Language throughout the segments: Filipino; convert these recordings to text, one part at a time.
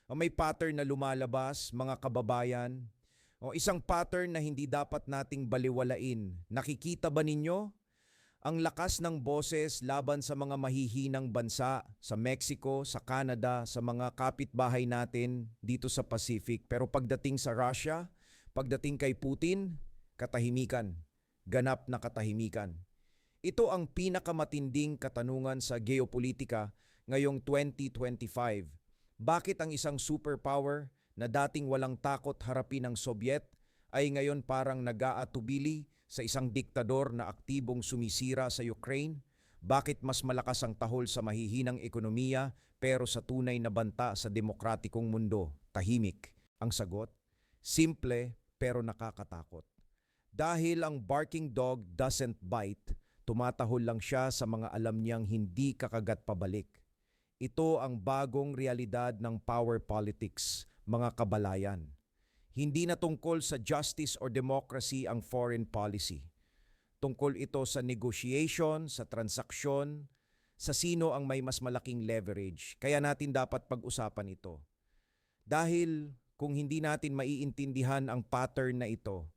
May pattern na lumalabas, mga kababayan. Isang pattern na hindi dapat nating baliwalain. Nakikita ba ninyo ang lakas ng boses laban sa mga mahihinang bansa sa Mexico, sa Canada, sa mga kapitbahay natin dito sa Pacific? Pero pagdating sa Russia, pagdating kay Putin, katahimikan. Ganap na katahimikan. Ito ang pinakamatinding katanungan sa geopolitika ngayong 2025. Bakit ang isang superpower na dating walang takot harapin ng Soviet ay ngayon parang nag-aatubili sa isang diktador na aktibong sumisira sa Ukraine? Bakit mas malakas ang tahol sa mahihinang ekonomiya pero sa tunay na banta sa demokratikong mundo, tahimik? Ang sagot, simple pero nakakatakot. Dahil ang barking dog doesn't bite, tumatahol lang siya sa mga alam niyang hindi kakagat pabalik. Ito ang bagong realidad ng power politics, mga kabalayan. Hindi na tungkol sa justice or democracy ang foreign policy. Tungkol ito sa negotiation, sa transaksyon, sa sino ang may mas malaking leverage. Kaya natin dapat pag-usapan ito. Dahil kung hindi natin maiintindihan ang pattern na ito,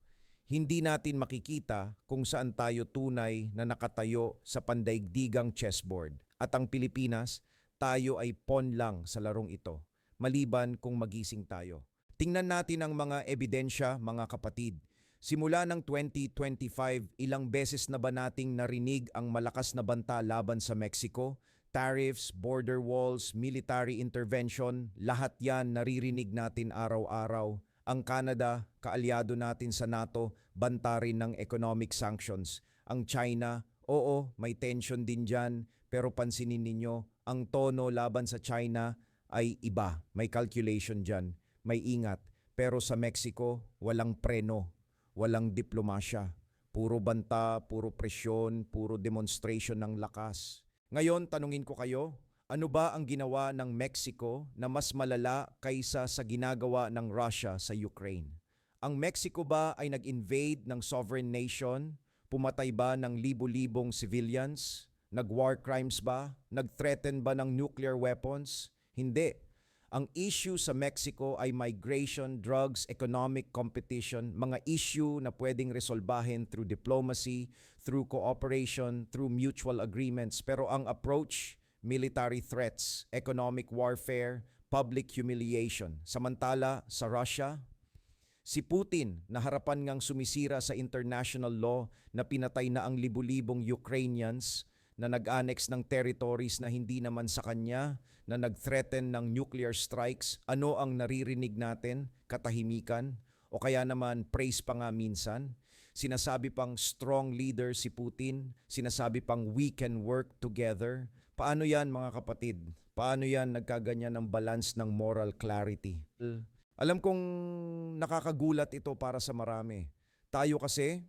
hindi natin makikita kung saan tayo tunay na nakatayo sa pandaigdigang chessboard. At ang Pilipinas, tayo ay pawn lang sa larong ito, maliban kung magising tayo. Tingnan natin ang mga ebidensya, mga kapatid. Simula ng 2025, ilang beses na ba nating narinig ang malakas na banta laban sa Mexico? Tariffs, border walls, military intervention, lahat yan naririnig natin araw-araw. Ang Canada, kaalyado natin sa NATO, banta rin ng economic sanctions. Ang China, oo, may tension din dyan, pero pansinin ninyo, ang tono laban sa China ay iba. May calculation dyan, may ingat. Pero sa Mexico, walang preno, walang diplomasya. Puro banta, puro presyon, puro demonstration ng lakas. Ngayon, tanungin ko kayo, ano ba ang ginawa ng Mexico na mas malala kaysa sa ginagawa ng Russia sa Ukraine? Ang Mexico ba ay nag-invade ng sovereign nation? Pumatay ba ng libo-libong civilians? Nag-war crimes ba? Nag-threaten ba ng nuclear weapons? Hindi. Ang issue sa Mexico ay migration, drugs, economic competition, mga issue na pwedeng resolbahin through diplomacy, through cooperation, through mutual agreements. Pero ang approach, military threats, economic warfare, public humiliation. Samantala sa Russia, si Putin na harapan ngang sumisira sa international law na pinatay na ang libu-libong Ukrainians na nag-annex ng territories na hindi naman sa kanya, na nag-threaten ng nuclear strikes. Ano ang naririnig natin? Katahimikan? O kaya naman praise pa nga minsan? Sinasabi pang strong leader si Putin, sinasabi pang we can work together. Paano yan mga kapatid? Paano yan nagkaganyan ng balance ng moral clarity? Alam kong nakakagulat ito para sa marami. Tayo kasi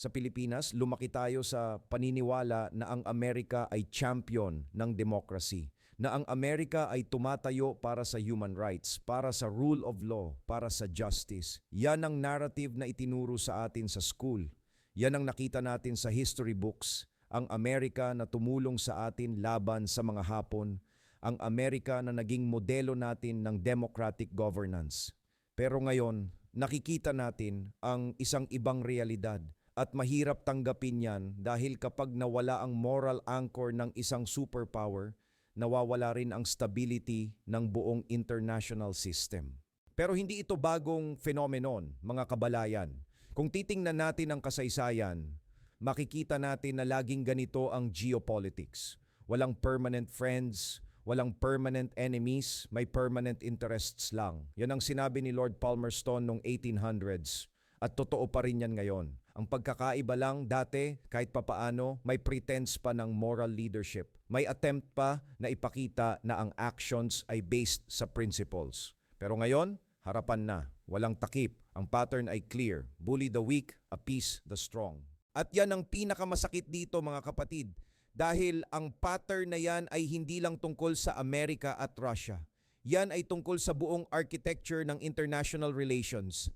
sa Pilipinas, lumaki tayo sa paniniwala na ang Amerika ay champion ng democracy, na ang Amerika ay tumatayo para sa human rights, para sa rule of law, para sa justice. Yan ang narrative na itinuro sa atin sa school. Yan ang nakita natin sa history books. Ang Amerika na tumulong sa atin laban sa mga Hapon, ang Amerika na naging modelo natin ng democratic governance. Pero ngayon, nakikita natin ang isang ibang realidad at mahirap tanggapin yan dahil kapag nawala ang moral anchor ng isang superpower, nawawala rin ang stability ng buong international system. Pero hindi ito bagong phenomenon, mga kabalayan. Kung titingnan natin ang kasaysayan, makikita natin na laging ganito ang geopolitics. Walang permanent friends, walang permanent enemies, may permanent interests lang. Yan ang sinabi ni Lord Palmerston noong 1800s at totoo pa rin yan ngayon. Ang pagkakaiba lang dati, kahit papaano, may pretense pa ng moral leadership. May attempt pa na ipakita na ang actions ay based sa principles. Pero ngayon, harapan na. Walang takip. Ang pattern ay clear. Bully the weak, appease the strong. At yan ang pinakamasakit dito mga kapatid. Dahil ang pattern na yan ay hindi lang tungkol sa Amerika at Russia. Yan ay tungkol sa buong architecture ng international relations.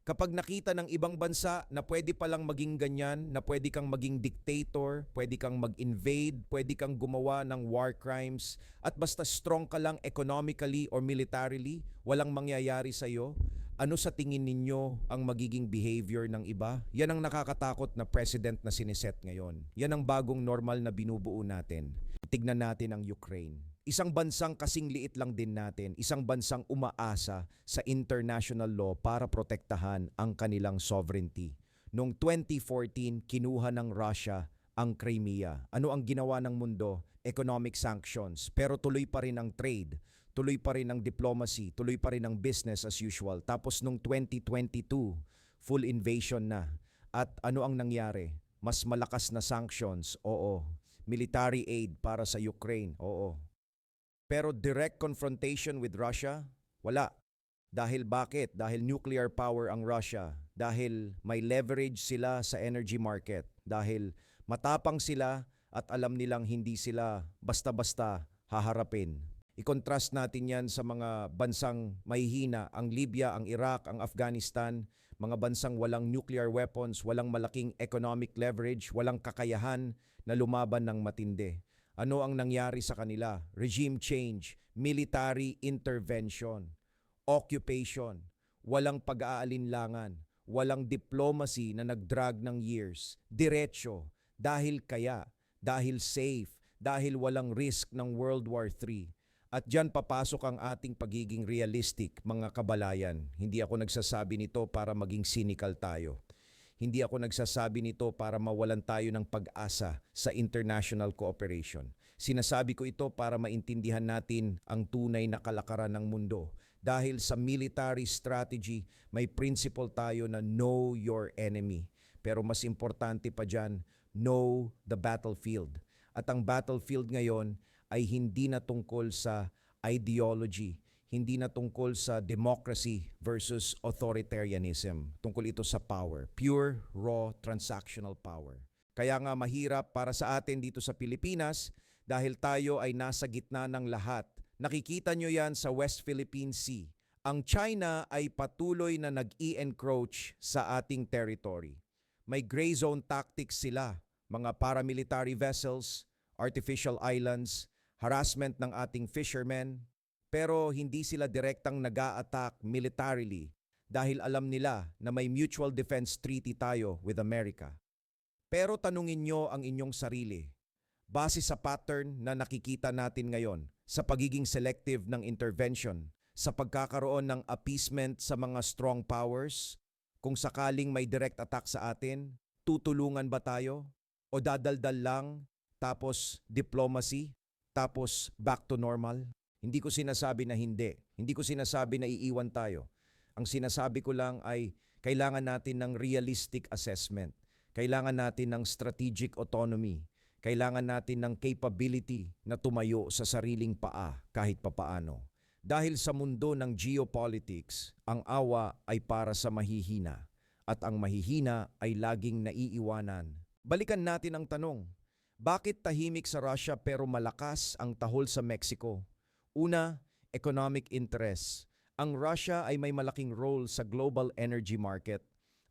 Kapag nakita ng ibang bansa na pwede palang maging ganyan, na pwede kang maging dictator, pwede kang mag-invade, pwede kang gumawa ng war crimes, at basta strong ka lang economically or militarily, walang mangyayari sa'yo, ano sa tingin ninyo ang magiging behavior ng iba? Yan ang nakakatakot na president na siniset ngayon. Yan ang bagong normal na binubuo natin. Tignan natin ang Ukraine. Isang bansang kasing liit lang din natin, isang bansang umaasa sa international law para protektahan ang kanilang sovereignty. Noong 2014, kinuha ng Russia ang Crimea. Ano ang ginawa ng mundo? Economic sanctions. Pero tuloy pa rin ang trade, tuloy pa rin ang diplomacy, tuloy pa rin ang business as usual. Tapos noong 2022, full invasion na. At ano ang nangyari? Mas malakas na sanctions, oo. Military aid para sa Ukraine, oo. Pero direct confrontation with Russia, wala. Dahil bakit? Dahil nuclear power ang Russia. Dahil may leverage sila sa energy market. Dahil matapang sila at alam nilang hindi sila basta-basta haharapin. I-contrast natin yan sa mga bansang mahihina, ang Libya, ang Iraq, ang Afghanistan, mga bansang walang nuclear weapons, walang malaking economic leverage, walang kakayahan na lumaban ng matindi. Ano ang nangyari sa kanila? Regime change, military intervention, occupation, walang pag-aalinlangan, walang diplomacy na nag-drag ng years, diretso, dahil kaya, dahil safe, dahil walang risk ng World War III. At dyan papasok ang ating pagiging realistic, mga kabalayan. Hindi ako nagsasabi nito para maging cynical tayo. Hindi ako nagsasabi nito para mawalan tayo ng pag-asa sa international cooperation. Sinasabi ko ito para maintindihan natin ang tunay na kalakaran ng mundo. Dahil sa military strategy, may principle tayo na know your enemy. Pero mas importante pa dyan, know the battlefield. At ang battlefield ngayon ay hindi na tungkol sa ideology, hindi na tungkol sa democracy versus authoritarianism. Tungkol ito sa power. Pure, raw, transactional power. Kaya nga mahirap para sa atin dito sa Pilipinas dahil tayo ay nasa gitna ng lahat. Nakikita nyo yan sa West Philippine Sea. Ang China ay patuloy na nag-e-encroach sa ating territory. May gray zone tactics sila, mga paramilitary vessels, artificial islands, harassment ng ating fishermen, pero hindi sila direktang nag-a-attack militarily dahil alam nila na may mutual defense treaty tayo with America. Pero tanungin nyo ang inyong sarili. Base sa pattern na nakikita natin ngayon, sa pagiging selective ng intervention, sa pagkakaroon ng appeasement sa mga strong powers, kung sakaling may direct attack sa atin, tutulungan ba tayo? O dadaldal lang, tapos diplomacy, tapos back to normal? Hindi ko sinasabi na hindi. Hindi ko sinasabi na iiwan tayo. Ang sinasabi ko lang ay kailangan natin ng realistic assessment. Kailangan natin ng strategic autonomy. Kailangan natin ng capability na tumayo sa sariling paa kahit papaano. Dahil sa mundo ng geopolitics, ang awa ay para sa mahihina at ang mahihina ay laging naiiwanan. Balikan natin ang tanong, bakit tahimik sa Russia pero malakas ang tahol sa Mexico? Una, economic interest. Ang Russia ay may malaking role sa global energy market.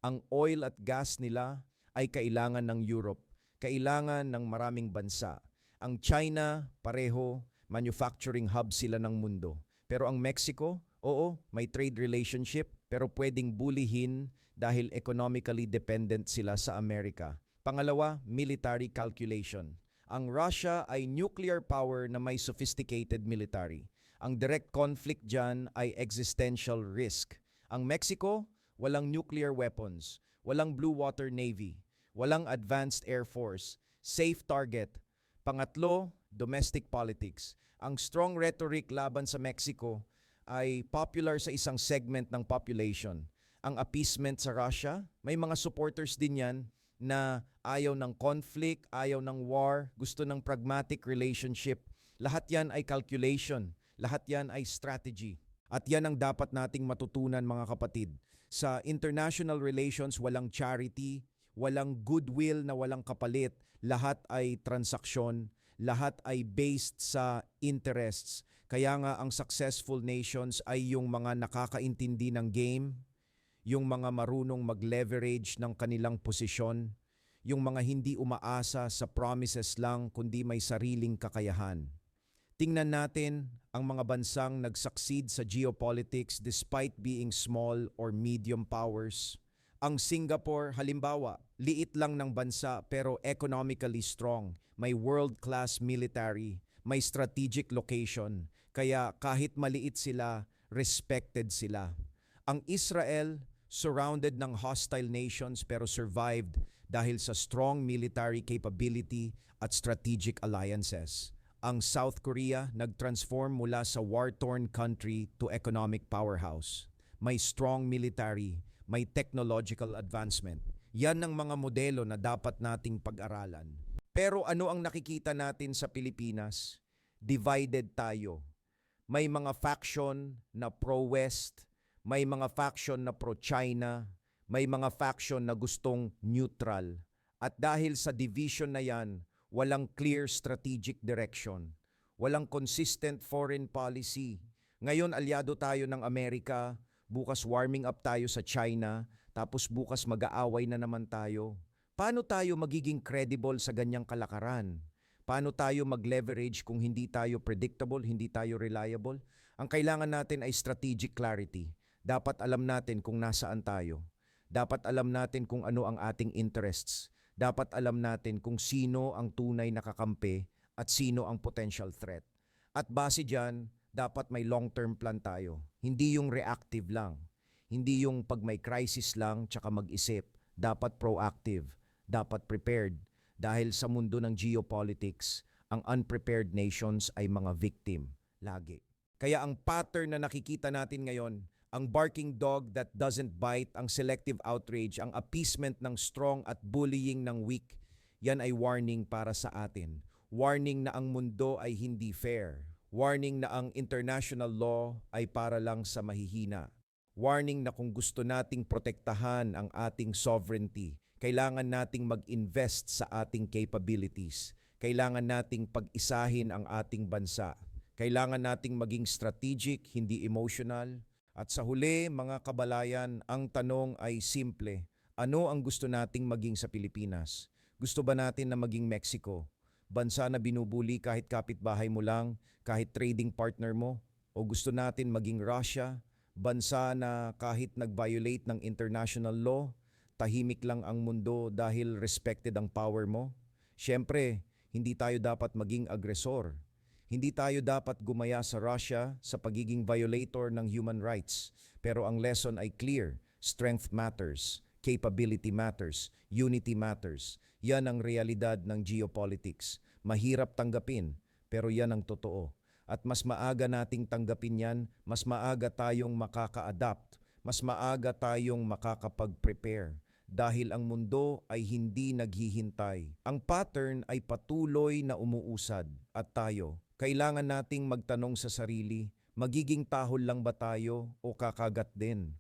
Ang oil at gas nila ay kailangan ng Europe, kailangan ng maraming bansa. Ang China, pareho, manufacturing hub sila ng mundo. Pero ang Mexico, oo, may trade relationship, pero pwedeng bulihin dahil economically dependent sila sa Amerika. Pangalawa, military calculation. Ang Russia ay nuclear power na may sophisticated military. Ang direct conflict dyan ay existential risk. Ang Mexico, walang nuclear weapons, walang Blue Water Navy, walang advanced air force, safe target. Pangatlo, domestic politics. Ang strong rhetoric laban sa Mexico ay popular sa isang segment ng population. Ang appeasement sa Russia, may mga supporters din yan na ayaw ng conflict, ayaw ng war, gusto ng pragmatic relationship. Lahat yan ay calculation, lahat yan ay strategy. At yan ang dapat nating matutunan mga kapatid. Sa international relations, walang charity, walang goodwill na walang kapalit. Lahat ay transaksyon, lahat ay based sa interests. Kaya nga ang successful nations ay yung mga nakakaintindi ng game, yung mga marunong mag-leverage ng kanilang posisyon, yung mga hindi umaasa sa promises lang kundi may sariling kakayahan. Tingnan natin ang mga bansang nag-succeed sa geopolitics despite being small or medium powers. Ang Singapore, halimbawa, liit lang ng bansa pero economically strong, may world-class military, may strategic location, kaya kahit maliit sila, respected sila. Ang Israel, surrounded ng hostile nations pero survived dahil sa strong military capability at strategic alliances. Ang South Korea nag-transform mula sa war-torn country to economic powerhouse. May strong military, may technological advancement. Yan ang mga modelo na dapat nating pag-aralan. Pero ano ang nakikita natin sa Pilipinas? Divided tayo. May mga faction na pro-West, may mga faction na pro-China, may mga faction na gustong neutral. At dahil sa division na yan, walang clear strategic direction, walang consistent foreign policy. Ngayon alyado tayo ng Amerika, bukas warming up tayo sa China, tapos bukas mag-aaway na naman tayo. Paano tayo magiging credible sa ganyang kalakaran? Paano tayo mag-leverage kung hindi tayo predictable, hindi tayo reliable? Ang kailangan natin ay strategic clarity. Dapat alam natin kung nasaan tayo. Dapat alam natin kung ano ang ating interests. Dapat alam natin kung sino ang tunay na kakampi at sino ang potential threat. At base dyan, dapat may long-term plan tayo. Hindi yung reactive lang. Hindi yung pag may crisis lang tsaka mag-isip. Dapat proactive. Dapat prepared. Dahil sa mundo ng geopolitics, ang unprepared nations ay mga victim. Lagi. Kaya ang pattern na nakikita natin ngayon, ang barking dog that doesn't bite, ang selective outrage, ang appeasement ng strong at bullying ng weak, yan ay warning para sa atin. Warning na ang mundo ay hindi fair. Warning na ang international law ay para lang sa mahihina. Warning na kung gusto nating protektahan ang ating sovereignty, kailangan nating mag-invest sa ating capabilities. Kailangan nating pag-isahin ang ating bansa. Kailangan nating maging strategic, hindi emotional. At sa huli, mga kabalayan, ang tanong ay simple. Ano ang gusto nating maging sa Pilipinas? Gusto ba natin na maging Mexico? Bansa na binubuli kahit kapitbahay mo lang, kahit trading partner mo? O gusto natin maging Russia? Bansa na kahit nag-violate ng international law, tahimik lang ang mundo dahil respected ang power mo? Siyempre, hindi tayo dapat maging agresor. Hindi tayo dapat gumaya sa Russia sa pagiging violator ng human rights. Pero ang lesson ay clear. Strength matters. Capability matters. Unity matters. Yan ang realidad ng geopolitics. Mahirap tanggapin, pero yan ang totoo. At mas maaga nating tanggapin yan, mas maaga tayong makaka-adapt, mas maaga tayong makakapag-prepare. Dahil ang mundo ay hindi naghihintay. Ang pattern ay patuloy na umuusad at tayo, kailangan nating magtanong sa sarili, magiging tahol lang ba tayo o kakagat din?